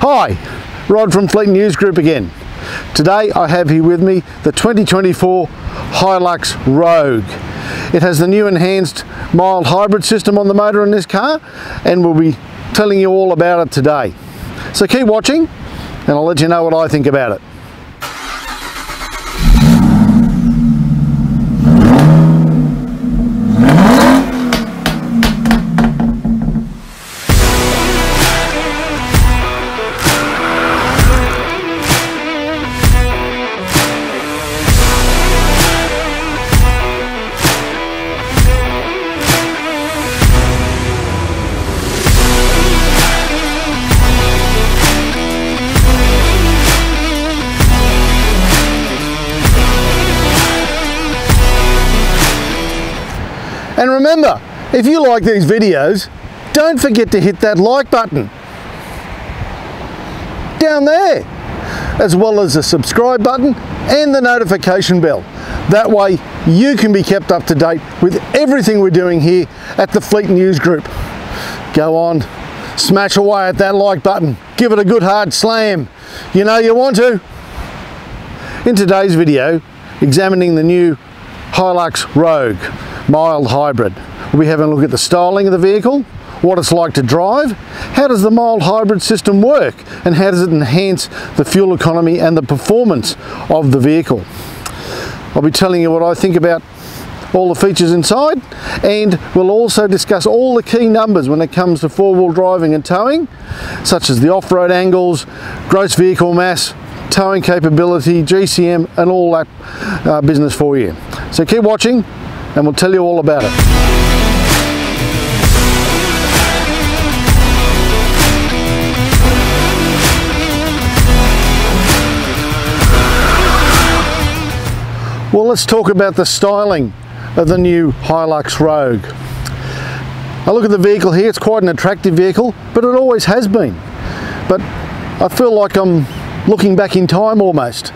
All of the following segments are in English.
Hi, Rod from Fleet News Group again. Today I have here with me the 2024 Hilux Rogue. It has the new enhanced mild hybrid system on the motor in this car, and we'll be telling you all about it today. So keep watching and I'll let you know what I think about it. And remember, if you like these videos, don't forget to hit that like button down there, as well as the subscribe button and the notification bell. That way you can be kept up to date with everything we're doing here at the Fleet News Group. Go on, smash away at that like button. Give it a good hard slam. You know you want to. In today's video, examining the new Hilux Rogue mild hybrid. We'll be having a look at the styling of the vehicle, what it's like to drive, how does the mild hybrid system work, and how does it enhance the fuel economy and the performance of the vehicle. I'll be telling you what I think about all the features inside, and we'll also discuss all the key numbers when it comes to four-wheel driving and towing, such as the off-road angles, gross vehicle mass, towing capability, GCM, and all that business for you. So keep watching and we'll tell you all about it. Well, let's talk about the styling of the new Hilux Rogue. I look at the vehicle here, it's quite an attractive vehicle, but it always has been. But I feel like I'm looking back in time almost.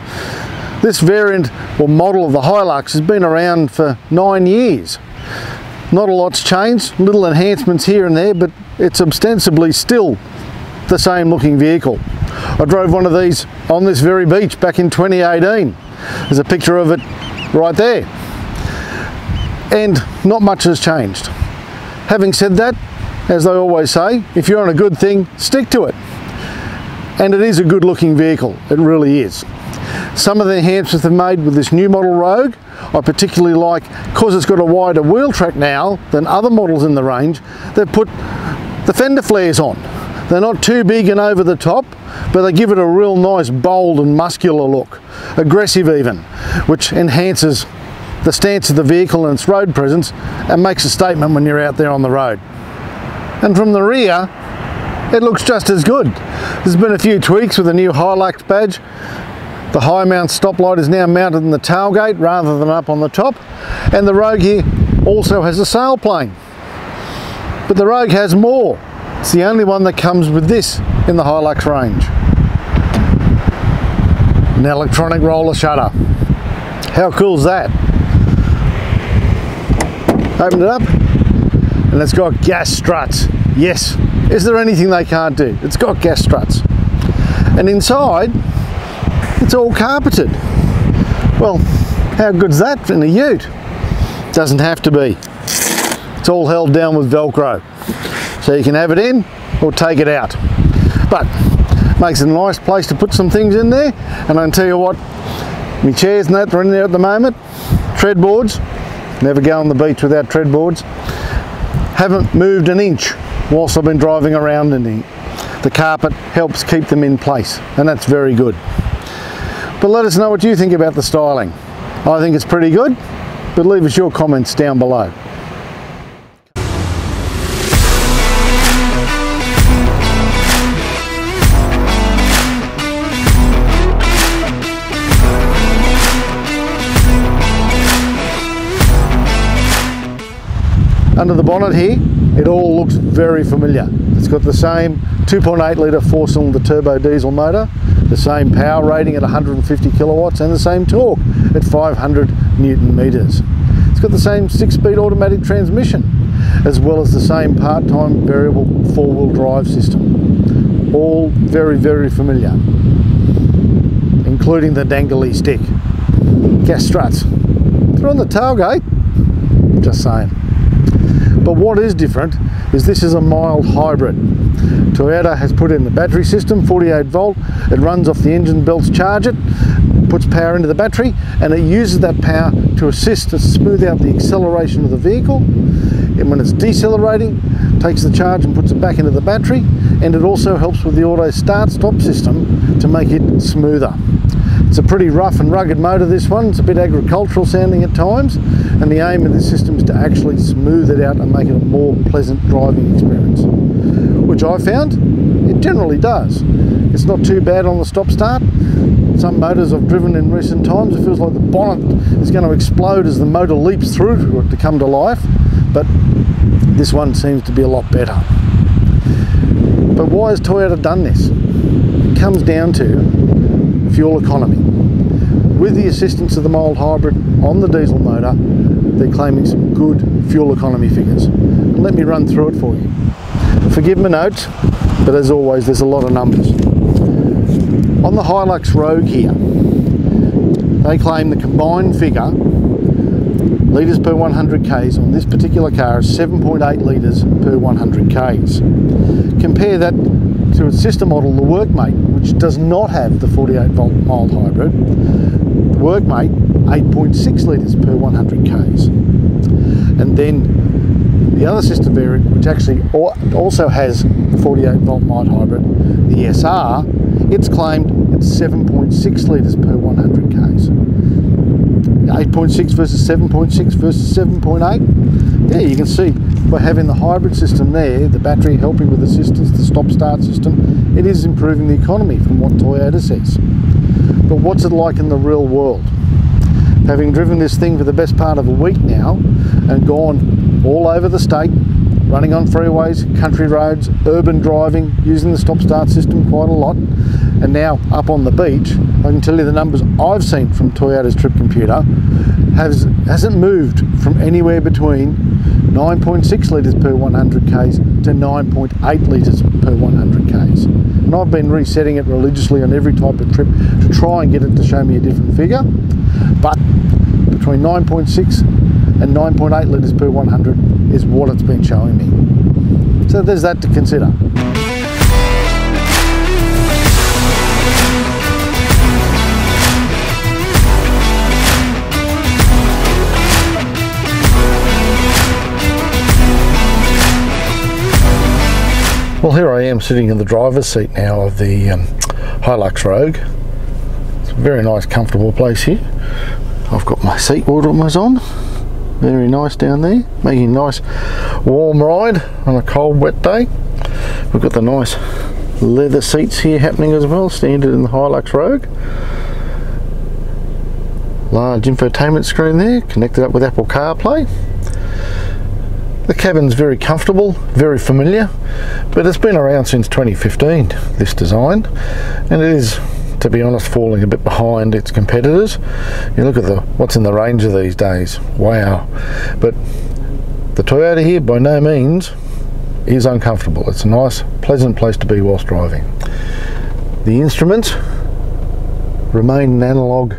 This variant or model of the Hilux has been around for 9 years. Not a lot's changed, little enhancements here and there, but it's ostensibly still the same looking vehicle. I drove one of these on this very beach back in 2018. There's a picture of it right there. And not much has changed. Having said that, as they always say, if you're on a good thing, stick to it. And it is a good looking vehicle, it really is. Some of the enhancements they've made with this new model Rogue, I particularly like, because it's got a wider wheel track now than other models in the range, they've put the fender flares on. They're not too big and over the top, but they give it a real nice, bold and muscular look, aggressive even, which enhances the stance of the vehicle and its road presence and makes a statement when you're out there on the road. And from the rear, it looks just as good. There's been a few tweaks with the new Hilux badge. The high mount stoplight is now mounted in the tailgate rather than up on the top, and the Rogue here also has a sail plane. But the Rogue has more. It's the only one that comes with this in the Hilux range. An electronic roller shutter. How cool is that? Open it up and it's got gas struts. Yes, is there anything they can't do? It's got gas struts. And inside, it's all carpeted. Well, how good's that in a ute? Doesn't have to be. It's all held down with Velcro. So you can have it in or take it out. But makes it a nice place to put some things in there. And I can tell you what, my chairs and that are in there at the moment. Tread boards, never go on the beach without tread boards. Haven't moved an inch whilst I've been driving around in here. The carpet helps keep them in place, and that's very good. But let us know what you think about the styling. I think it's pretty good, but leave us your comments down below. Under the bonnet here, it all looks very familiar. It's got the same 2.8 litre 4-cylinder turbo diesel motor, the same power rating at 150 kilowatts and the same torque at 500 Newton meters. It's got the same 6-speed automatic transmission as well as the same part-time variable 4-wheel drive system. all very, very familiar, including the dangly stick. Gas struts, they're on the tailgate, just saying. But what is different is this is a mild hybrid. Toyota has put in the battery system, 48 volt, it runs off the engine belts, charge it, puts power into the battery, and it uses that power to assist to smooth out the acceleration of the vehicle. And when it's decelerating, takes the charge and puts it back into the battery, and it also helps with the auto start-stop system to make it smoother. It's a pretty rough and rugged motor, this one. It's a bit agricultural sounding at times, and the aim of this system is to actually smooth it out and make it a more pleasant driving experience, which I found it generally does. It's not too bad on the stop-start. Some motors I've driven in recent times, it feels like the bonnet is going to explode as the motor leaps through for it to come to life, but this one seems to be a lot better. But why has Toyota done this? It comes down to fuel economy. With the assistance of the mild hybrid on the diesel motor, they're claiming some good fuel economy figures. And let me run through it for you. Forgive my notes, but as always, there's a lot of numbers. On the Hilux Rogue here, they claim the combined figure, litres per 100 k's, on this particular car is 7.8 litres per 100 k's. Compare that to its sister model, the Workmate, which does not have the 48 volt mild hybrid. The Workmate, 8.6 litres per 100 k's. And then the other sister variant, which actually also has the 48 volt mild hybrid, the SR, it's claimed it's 7.6 litres per 100 k's. 8.6 versus 7.6 versus 7.8. Yeah, you can see by having the hybrid system there, the battery helping with assistance, the stop-start system, it is improving the economy from what Toyota says. But what's it like in the real world? Having driven this thing for the best part of a week now and gone all over the state, running on freeways, country roads, urban driving, using the stop-start system quite a lot, and now up on the beach, I can tell you the numbers I've seen from Toyota's trip computer hasn't moved from anywhere between 9.6 litres per 100 k's to 9.8 litres per 100 k's. And I've been resetting it religiously on every type of trip to try and get it to show me a different figure, but between 9.6 and 9.8 litres per 100 is what it's been showing me. So there's that to consider. Well, here I am sitting in the driver's seat now of the Hilux Rogue. It's a very nice, comfortable place here. I've got my seat warmers on. Very nice down there, making a nice warm ride on a cold, wet day. We've got the nice leather seats here happening as well, standard in the Hilux Rogue. Large infotainment screen there, connected up with Apple CarPlay. The cabin's very comfortable, very familiar, but it's been around since 2015, this design, and it is, to be honest, falling a bit behind its competitors. You look at what's in the Ranger these days, wow. But the Toyota here by no means is uncomfortable. It's a nice, pleasant place to be whilst driving. The instruments remain in analog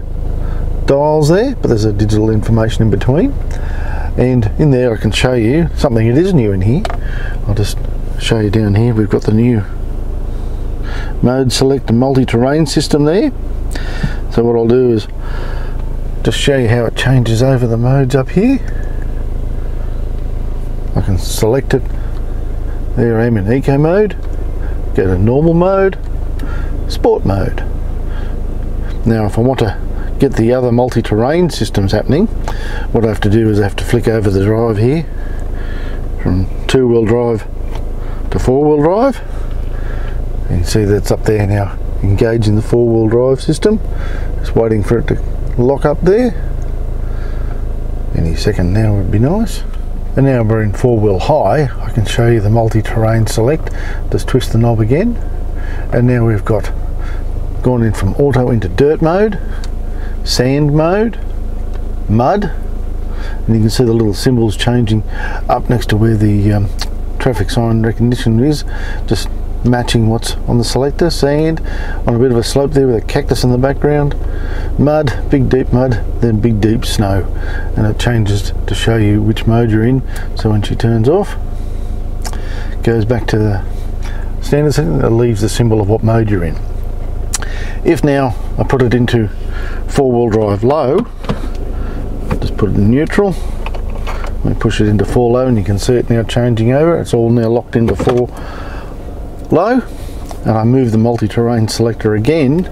dials there, but there's a digital information in between. And in there I can show you something that is new in here. I'll just show you down here. We've got the new mode select and multi-terrain system there. So what I'll do is just show you how it changes over the modes up here. I can select it. There I am in eco mode, go to normal mode, sport mode. Now if I want to get the other multi-terrain systems happening, what I have to do is I have to flick over the drive here from two-wheel drive to four-wheel drive. You can see that's up there now, engaging the four-wheel drive system. Just waiting for it to lock up there. Any second now would be nice. And now we're in four-wheel high. I can show you the multi-terrain select. Just twist the knob again, and now we've got gone in from auto into dirt mode, sand mode, mud, and you can see the little symbols changing up next to where the traffic sign recognition is. Just matching what's on the selector. Sand on a bit of a slope there with a cactus in the background. Mud, big deep mud, then big deep snow. And it changes to show you which mode you're in. So when she turns off, it goes back to the standard setting. It leaves the symbol of what mode you're in. If now I put it into four-wheel drive low, just put it in neutral. We push it into 4 low and you can see it now changing over. It's all now locked into 4 low. And I move the multi-terrain selector again.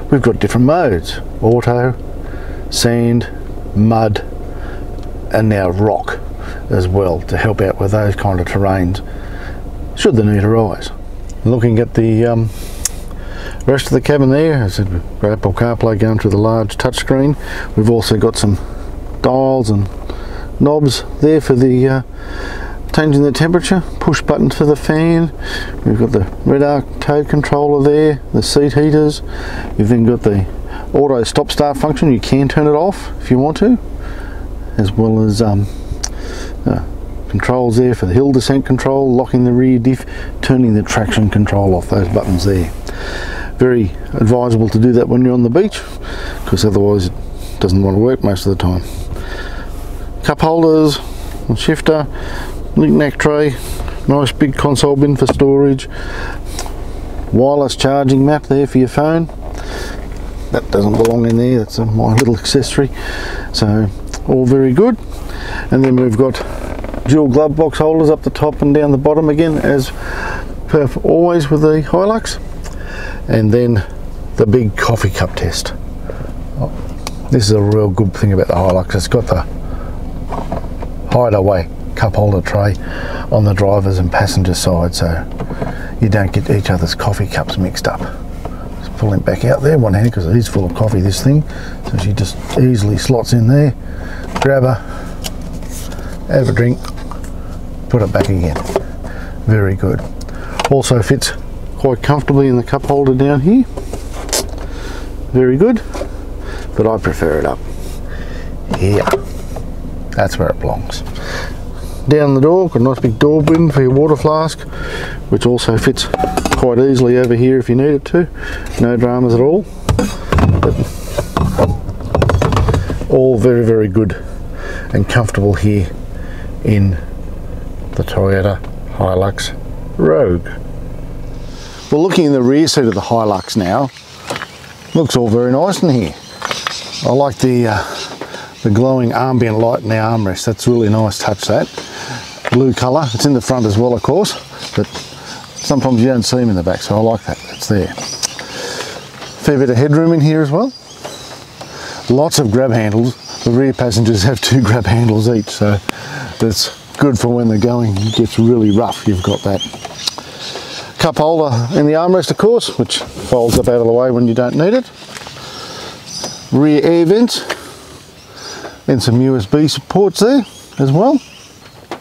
We've got different modes: auto, sand, mud, and now rock as well, to help out with those kind of terrains should the need arise. Looking at the rest of the cabin there, as I said, we've got Apple CarPlay going through the large touchscreen. We've also got some dials and knobs there for the changing the temperature, push buttons for the fan. We've got the red arc tow controller there, the seat heaters. You've then got the auto stop start function. You can turn it off if you want to, as well as controls there for the hill descent control, locking the rear diff, turning the traction control off. Those buttons there. Very advisable to do that when you're on the beach, because otherwise it doesn't want to work most of the time. Cup holders, shifter, knick-knack tray, nice big console bin for storage, wireless charging map there for your phone. That doesn't belong in there, that's my little accessory. So all very good. And then we've got dual glove box holders up the top and down the bottom again, as per always with the Hilux. And then the big coffee cup test. This is a real good thing about the Hilux. It's got the hideaway cup holder tray on the driver's and passenger side, so you don't get each other's coffee cups mixed up. Just pull him back out there one hand, because it is full of coffee, this thing. So she just easily slots in there, grab her, have a drink, put it back again. Very good. Also fits quite comfortably in the cup holder down here. Very good, but I prefer it up here. That's where it belongs. Down the door, got a nice big door bin for your water flask, which also fits quite easily over here if you need it to. No dramas at all. But all very, very good and comfortable here in the Toyota Hilux Rogue. Well, looking in the rear seat of the Hilux now, looks all very nice in here. I like the glowing ambient light in the armrest. That's a really nice touch, that. Blue colour. It's in the front as well, of course, but sometimes you don't see them in the back, so I like that. It's there. Fair bit of headroom in here as well. Lots of grab handles. The rear passengers have 2 grab handles each, so that's good for when the going gets really rough. You've got that. Cup holder in the armrest, of course, which folds up out of the way when you don't need it. Rear air vents. And some USB supports there as well.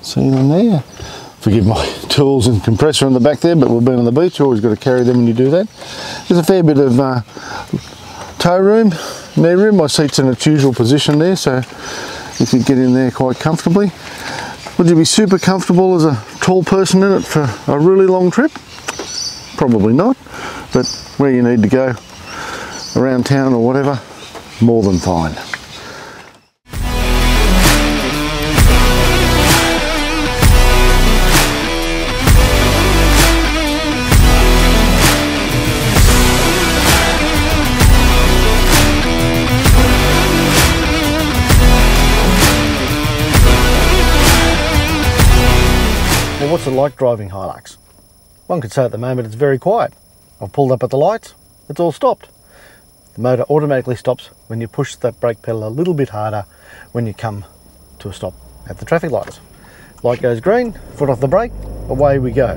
See them there. Forgive my tools and compressor in the back there, but we've been on the beach, you always got to carry them when you do that. There's a fair bit of tow room, knee room. My seat's in its usual position there, so you can get in there quite comfortably. Would you be super comfortable as a tall person in it for a really long trip? Probably not, but where you need to go around town or whatever, more than fine. Well, what's it like driving Hilux? One could say at the moment it's very quiet. I've pulled up at the lights, it's all stopped. The motor automatically stops when you push that brake pedal a little bit harder when you come to a stop at the traffic lights. Light goes green, foot off the brake, away we go.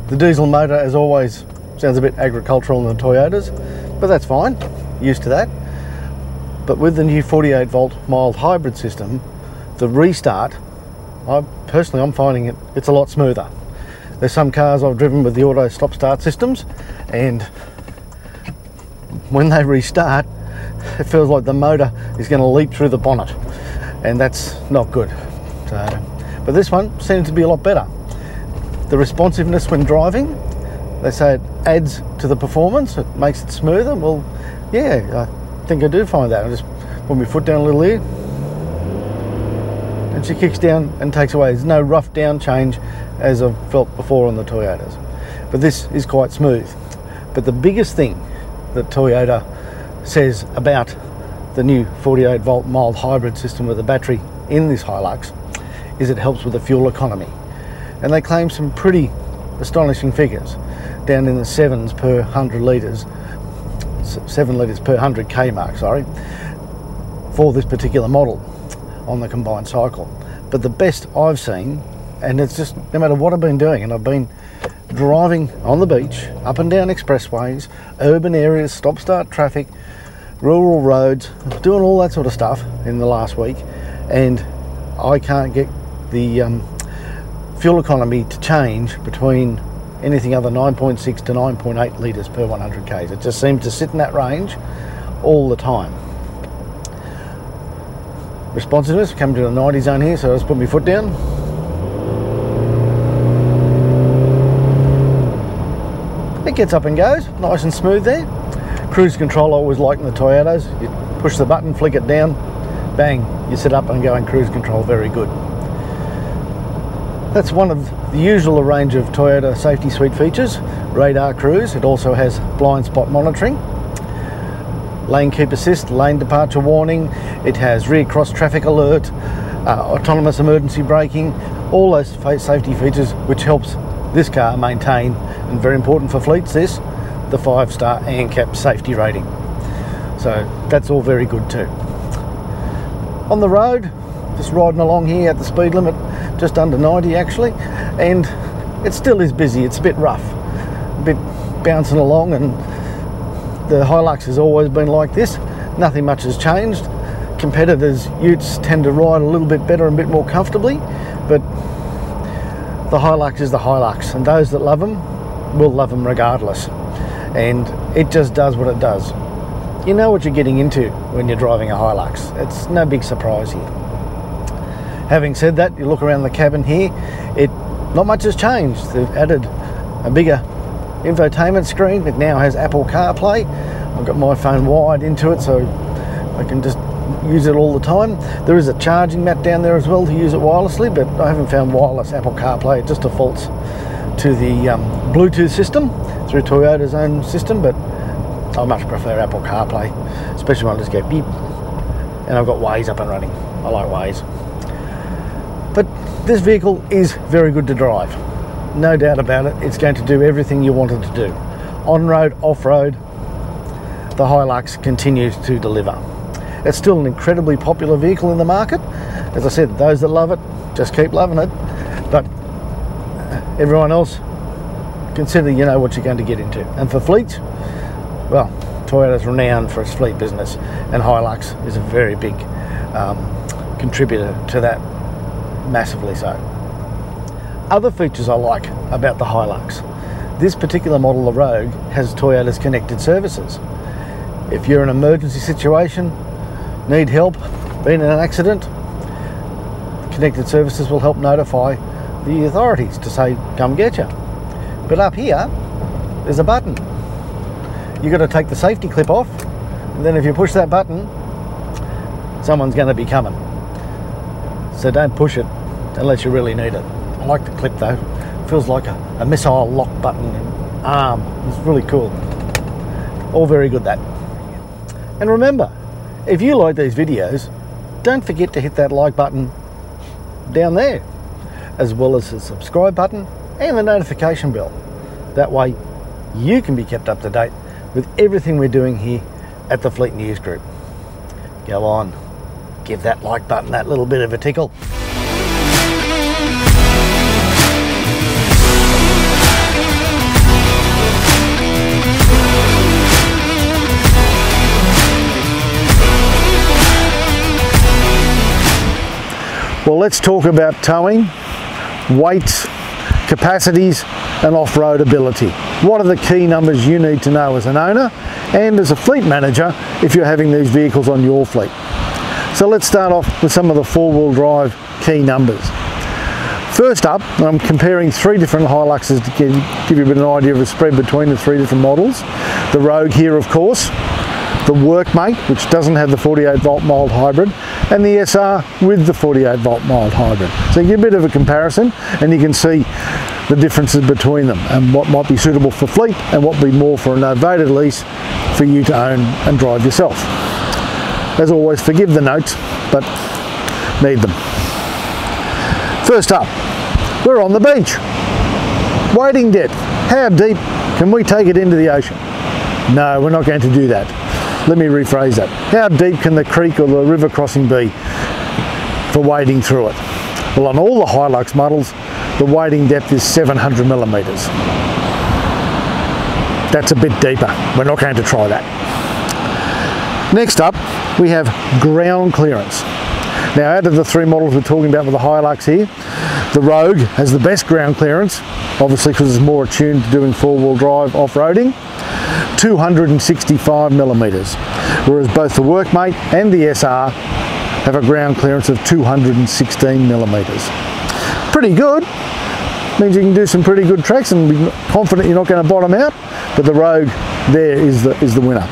The diesel motor, as always, sounds a bit agricultural in the Toyotas, but that's fine, used to that. But with the new 48 volt mild hybrid system, the restart, I'm finding it's a lot smoother. There's some cars I've driven with the auto stop start systems, and when they restart, it feels like the motor is going to leap through the bonnet, and that's not good. So, but this one seems to be a lot better. The responsiveness when driving, they say it adds to the performance, it makes it smoother. Well, yeah, I think I do find that. I just put my foot down a little here, and she kicks down and takes away. There's no rough down change as I've felt before on the Toyotas. But this is quite smooth. But the biggest thing that Toyota says about the new 48 volt mild hybrid system with a battery in this Hilux is it helps with the fuel economy. And they claim some pretty astonishing figures, down in the 7s per 100 litres, 7 litres per 100k mark, sorry, for this particular model on the combined cycle. But the best I've seen, and it's just no matter what I've been doing, and I've been driving on the beach, up and down expressways, urban areas, stop-start traffic, rural roads, doing all that sort of stuff in the last week, and I can't get the fuel economy to change between anything other 9.6 to 9.8 litres per 100 k's. It just seems to sit in that range all the time. Responsiveness, come to the 90 zone here, so I just put my foot down. It gets up and goes, nice and smooth there. Cruise control I always like in the Toyotas. You push the button, flick it down, bang, you sit up and go in cruise control, very good. That's one of the usual range of Toyota safety suite features. Radar cruise, it also has blind spot monitoring, lane keep assist, lane departure warning, it has rear cross traffic alert, autonomous emergency braking, all those safety features which helps this car maintain, and very important for fleets, the 5-star ANCAP safety rating. So that's all very good too. On the road, just riding along here at the speed limit, just under 90 actually, and it still is busy. It's a bit rough, a bit bouncing along, and the Hilux has always been like this. Nothing much has changed. Competitors' utes tend to ride a little bit better and a bit more comfortably, but the Hilux is the Hilux, and those that love them will love them regardless, and it just does what it does. You know what you're getting into when you're driving a Hilux. It's no big surprise here. Having said that, you look around the cabin here, not much has changed. They've added a bigger infotainment screen. It now has Apple CarPlay. I've got my phone wired into it so I can just use it all the time. There is a charging mat down there as well to use it wirelessly, but I haven't found wireless Apple CarPlay. It just defaults to the Bluetooth system through Toyota's own system, but I much prefer Apple CarPlay, especially when I just go beep, and I've got Waze up and running. I like Waze. But this vehicle is very good to drive, no doubt about it. It's going to do everything you want it to do. On-road, off-road, the Hilux continues to deliver. It's still an incredibly popular vehicle in the market. As I said, those that love it, just keep loving it. But everyone else, consider you know what you're going to get into. And for fleets, well, Toyota's renowned for its fleet business, and Hilux is a very big contributor to that, massively so. Other features I like about the Hilux. This particular model, the Rogue, has Toyota's connected services. If you're in an emergency situation, need help, been in an accident, connected services will help notify the authorities to say, come get you. But up here, there's a button. You've got to take the safety clip off, and then if you push that button, someone's going to be coming. So don't push it unless you really need it. I like the clip though. It feels like a missile lock button arm. It's really cool. All very good, that. And remember, if you like these videos, don't forget to hit that like button down there, as well as the subscribe button and the notification bell. That way you can be kept up to date with everything we're doing here at the Fleet News Group. Go on, give that like button that little bit of a tickle. Well, let's talk about towing, weights, capacities and off-road ability. What are the key numbers you need to know as an owner and as a fleet manager if you're having these vehicles on your fleet? So let's start off with some of the four-wheel drive key numbers. First up, I'm comparing three different Hiluxes to give you a bit of an idea of the spread between the three different models. The Rogue here, of course, the Workmate, which doesn't have the 48 volt mild hybrid, and the SR with the 48 volt mild hybrid. So you get a bit of a comparison and you can see the differences between them and what might be suitable for fleet and what would be more for a novated lease for you to own and drive yourself. As always, forgive the notes, but need them. First up, we're on the beach. Wading depth. How deep can we take it into the ocean? No, we're not going to do that. Let me rephrase that. How deep can the creek or the river crossing be for wading through it? Well, on all the Hilux models, the wading depth is 700 millimeters. That's a bit deeper. We're not going to try that. Next up, we have ground clearance. Now, out of the three models we're talking about with the Hilux here, the Rogue has the best ground clearance, obviously because it's more attuned to doing four-wheel drive off-roading, 265 millimeters, whereas both the Workmate and the SR have a ground clearance of 216 millimeters. Pretty good. Means you can do some pretty good tracks and be confident you're not going to bottom out, but the Rogue there is the winner.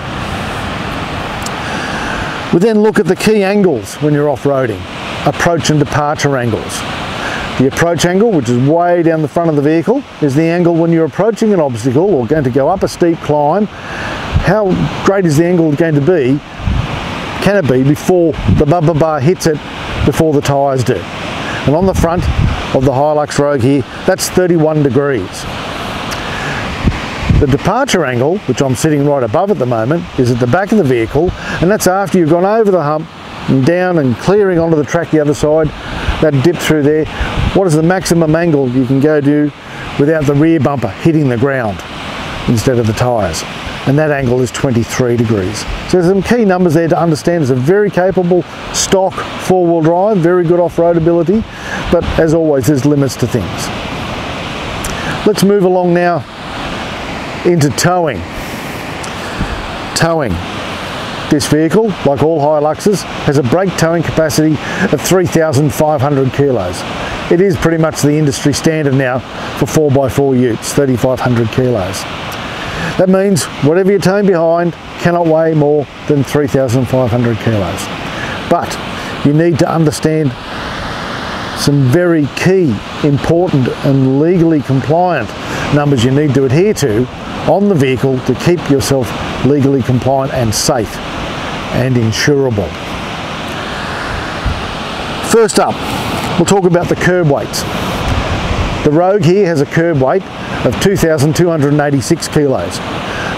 We then look at the key angles when you're off-roading, approach and departure angles. The approach angle, which is way down the front of the vehicle, is the angle when you're approaching an obstacle or going to go up a steep climb. How great is the angle going to be, can it be, before the bumper bar hits it, before the tyres do? And on the front of the Hilux Rogue here, that's 31 degrees. The departure angle, which I'm sitting right above at the moment, is at the back of the vehicle, and that's after you've gone over the hump and down and clearing onto the track the other side, that dip through there. What is the maximum angle you can go to without the rear bumper hitting the ground instead of the tyres? And that angle is 23 degrees. So there's some key numbers there to understand. It's a very capable stock four-wheel drive, very good off-road ability, but as always, there's limits to things. Let's move along now into towing. Towing. This vehicle, like all Hiluxes, has a brake towing capacity of 3,500 kilos. It is pretty much the industry standard now for 4x4 utes, 3,500 kilos. That means whatever you're towing behind cannot weigh more than 3,500 kilos. But you need to understand some very key, important and legally compliant numbers you need to adhere to on the vehicle to keep yourself legally compliant and safe and insurable. First up, we'll talk about the curb weights. The Rogue here has a curb weight of 2,286 kilos.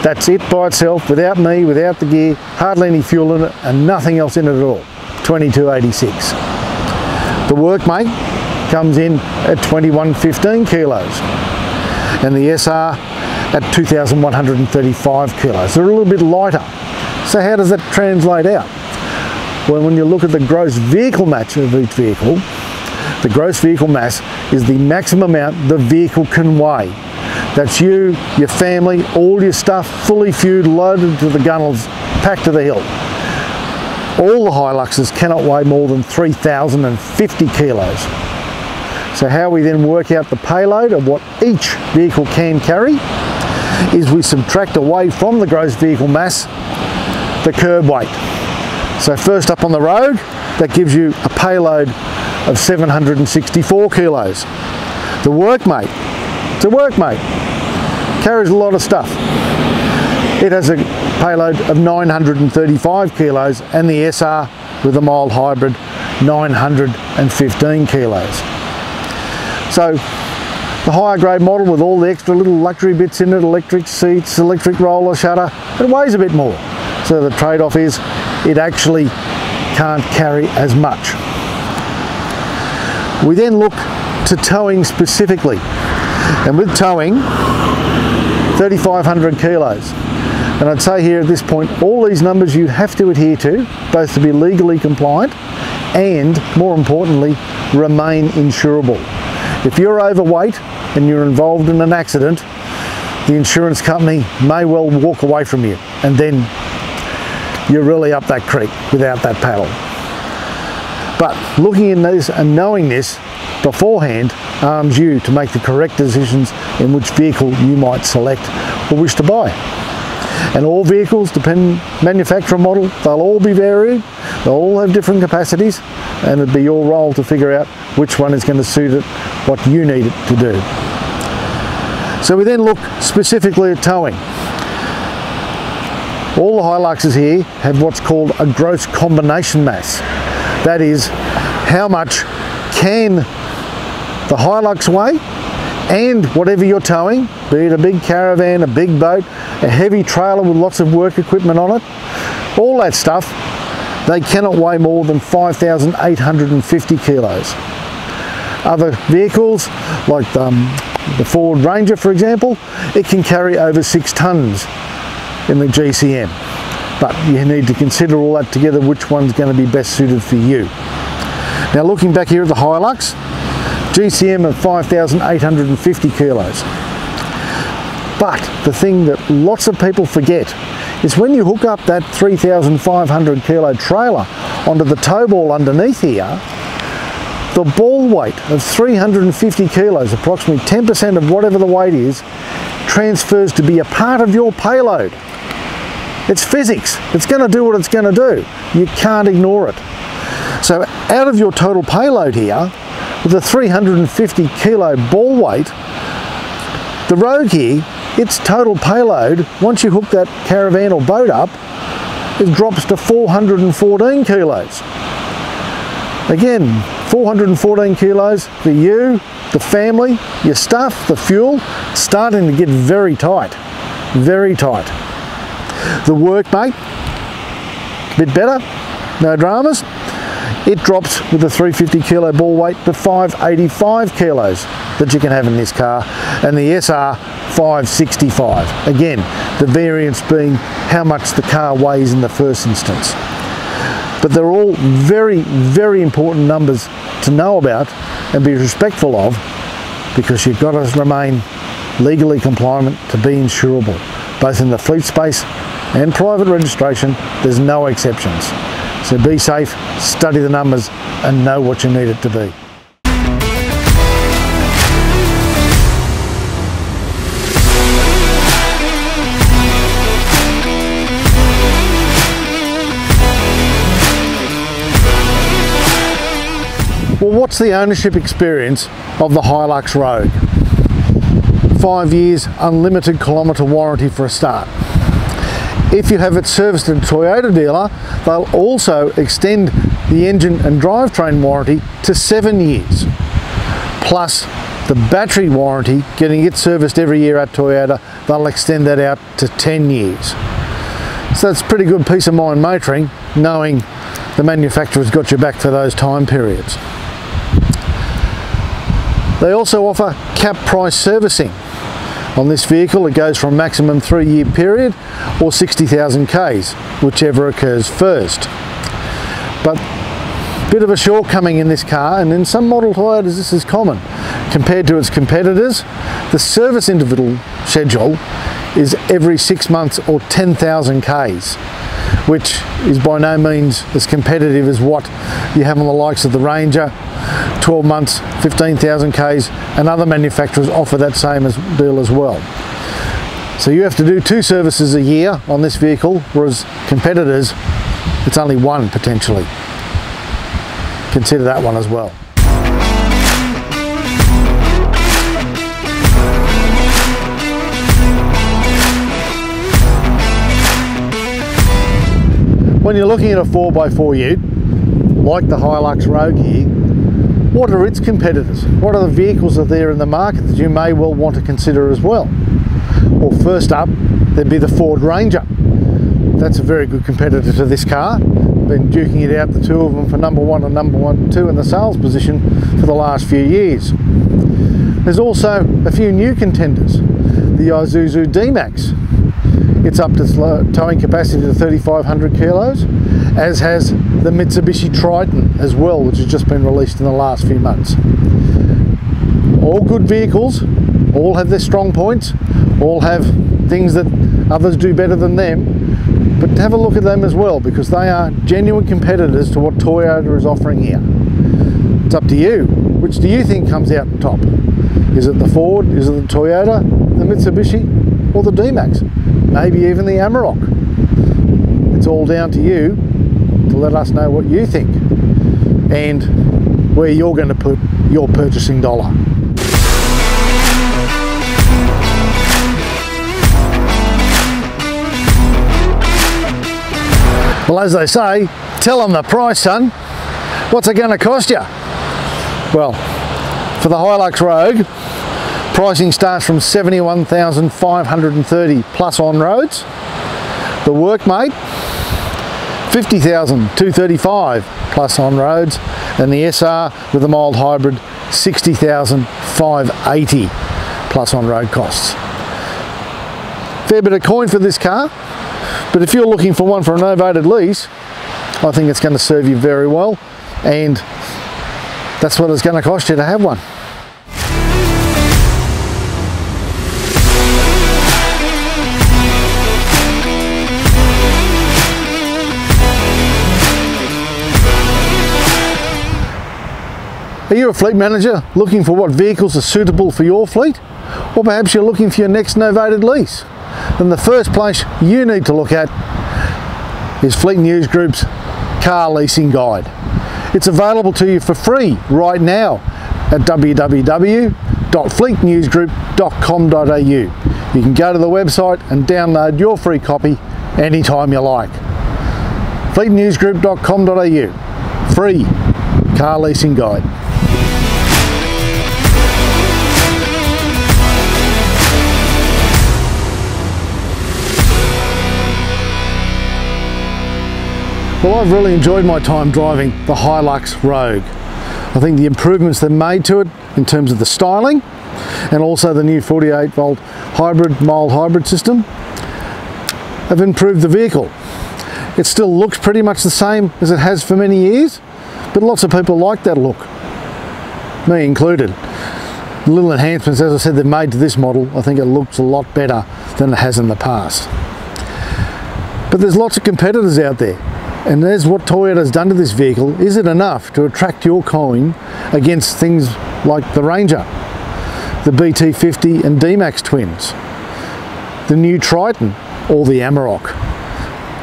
That's it by itself, without me, without the gear, hardly any fuel in it and nothing else in it at all, 2,286. The Workmate comes in at 2,115 kilos and the SR at 2,135 kilos. They're a little bit lighter. So how does that translate out? Well, when you look at the gross vehicle mass of each vehicle, the gross vehicle mass is the maximum amount the vehicle can weigh. That's you, your family, all your stuff fully fueled, loaded to the gunnels, packed to the hill. All the Hiluxes cannot weigh more than 3,050 kilos. So how we then work out the payload of what each vehicle can carry is we subtract away from the gross vehicle mass the curb weight. So first up on the Rogue, that gives you a payload of 764 kilos. The Workmate, it's a Workmate, carries a lot of stuff. It has a payload of 935 kilos and the SR with the mild hybrid 915 kilos. So the higher grade model with all the extra little luxury bits in it, electric seats, electric roller shutter, it weighs a bit more. So the trade-off is it actually can't carry as much. We then look to towing specifically, and with towing 3,500 kilos, and I'd say here at this point all these numbers you have to adhere to, both to be legally compliant and, more importantly, remain insurable. If you're overweight and you're involved in an accident, the insurance company may well walk away from you, and then you're really up that creek without that paddle. But looking in this and knowing this beforehand arms you to make the correct decisions in which vehicle you might select or wish to buy. And all vehicles, depending manufacturer model, they'll all be varied, they'll all have different capacities, and it'll be your role to figure out which one is going to suit it, what you need it to do. So we then look specifically at towing. All the Hiluxes here have what's called a gross combination mass. That is, how much can the Hilux weigh and whatever you're towing, be it a big caravan, a big boat, a heavy trailer with lots of work equipment on it, all that stuff, they cannot weigh more than 5,850 kilos. Other vehicles, like the Ford Ranger for example, it can carry over 6 tonnes in the GCM. But you need to consider all that together, which one's going to be best suited for you. Now looking back here at the Hilux, GCM of 5,850 kilos. But the thing that lots of people forget is when you hook up that 3,500 kilo trailer onto the tow ball underneath here, the ball weight of 350 kilos, approximately 10% of whatever the weight is, transfers to be a part of your payload. It's physics. It's going to do what it's going to do. You can't ignore it. So out of your total payload here, with a 350 kilo ball weight, the Rogue here, its total payload, once you hook that caravan or boat up, it drops to 414 kilos. Again, 414 kilos for you, the family, your stuff, the fuel, starting to get very tight, very tight. The workmate, a bit better, no dramas. It drops with a 350 kilo ball weight to 585 kilos that you can have in this car, and the SR 565. Again, the variance being how much the car weighs in the first instance. But they're all very, very important numbers to know about and be respectful of, because you've got to remain legally compliant to be insurable, both in the fleet space and private registration. There's no exceptions. So be safe, study the numbers, and know what you need it to be. Well, what's the ownership experience of the Hilux Rogue? 5 years unlimited kilometre warranty for a start. If you have it serviced at a Toyota dealer, they'll also extend the engine and drivetrain warranty to 7 years. Plus the battery warranty, getting it serviced every year at Toyota, they'll extend that out to 10 years. So that's pretty good peace of mind motoring, knowing the manufacturer's got you back for those time periods. They also offer cap price servicing. On this vehicle it goes from maximum 3-year period or 60,000 Ks, whichever occurs first. But bit of a shortcoming in this car, and in some model Toyotas this is common. Compared to its competitors, the service interval schedule is every 6 months or 10,000 Ks, which is by no means as competitive as what you have on the likes of the Ranger, 12 months, 15,000 Ks, and other manufacturers offer that same deal as well. So you have to do 2 services a year on this vehicle, whereas competitors, it's only 1 potentially. Consider that one as well. When you're looking at a 4x4 ute, like the Hilux Rogue here, what are its competitors? What are the vehicles that are there in the market that you may well want to consider as well? Well, first up, there'd be the Ford Ranger. That's a very good competitor to this car. Been duking it out, the two of them, for number 1 and number 2 in the sales position for the last few years. There's also a few new contenders. The Isuzu D-Max. It's up to towing capacity to 3,500 kilos, as has the Mitsubishi Triton as well, which has just been released in the last few months. All good vehicles, all have their strong points, all have things that others do better than them, but have a look at them as well, because they are genuine competitors to what Toyota is offering here. It's up to you. Which do you think comes out on top? Is it the Ford, is it the Toyota, the Mitsubishi, or the D-Max? Maybe even the Amarok. It's all down to you to let us know what you think and where you're going to put your purchasing dollar. Well, as they say, tell them the price, son. What's it going to cost you? Well, for the Hilux Rogue, pricing starts from $71,530 plus on roads. The Workmate, $50,235 plus on roads, and the SR with the mild hybrid, $60,580 plus on road costs. Fair bit of coin for this car, but if you're looking for one for a novated lease, I think it's going to serve you very well, and that's what it's going to cost you to have one. Are you a fleet manager looking for what vehicles are suitable for your fleet? Or perhaps you're looking for your next novated lease? Then the first place you need to look at is Fleet News Group's Car Leasing Guide. It's available to you for free right now at www.fleetnewsgroup.com.au. You can go to the website and download your free copy anytime you like. fleetnewsgroup.com.au. Free Car Leasing Guide. Well, I've really enjoyed my time driving the Hilux Rogue. I think the improvements they've made to it in terms of the styling and also the new 48-volt hybrid, mild hybrid system have improved the vehicle. It still looks pretty much the same as it has for many years, but lots of people like that look, me included. The little enhancements, as I said, they've made to this model, I think it looks a lot better than it has in the past. But there's lots of competitors out there. And there's what Toyota's done to this vehicle. Is it enough to attract your coin against things like the Ranger, the BT50 and D-Max twins, the new Triton, or the Amarok?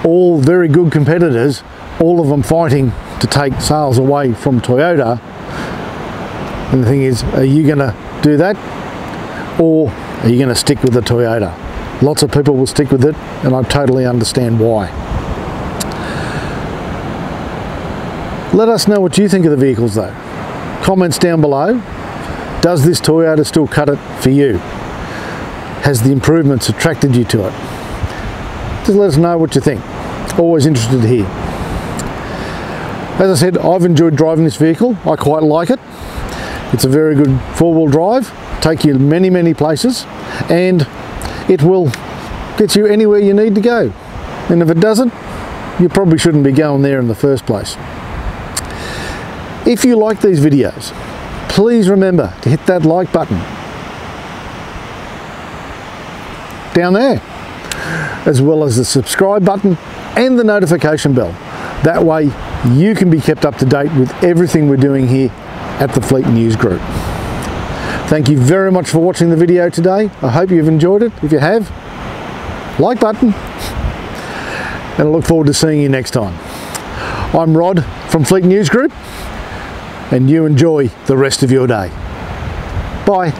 All very good competitors, all of them fighting to take sales away from Toyota. And the thing is, are you going to do that, or are you going to stick with the Toyota? Lots of people will stick with it, and I totally understand why. Let us know what you think of the vehicles though. Comments down below. Does this Toyota still cut it for you? Has the improvements attracted you to it? Just let us know what you think. Always interested to hear. As I said, I've enjoyed driving this vehicle. I quite like it. It's a very good four-wheel drive. Take you to many, many places, and it will get you anywhere you need to go. And if it doesn't, you probably shouldn't be going there in the first place. If you like these videos, please remember to hit that like button down there, as well as the subscribe button and the notification bell. That way you can be kept up to date with everything we're doing here at the Fleet News Group. Thank you very much for watching the video today. I hope you've enjoyed it. If you have, like button, and I look forward to seeing you next time. I'm Rod from Fleet News Group, and you enjoy the rest of your day. Bye.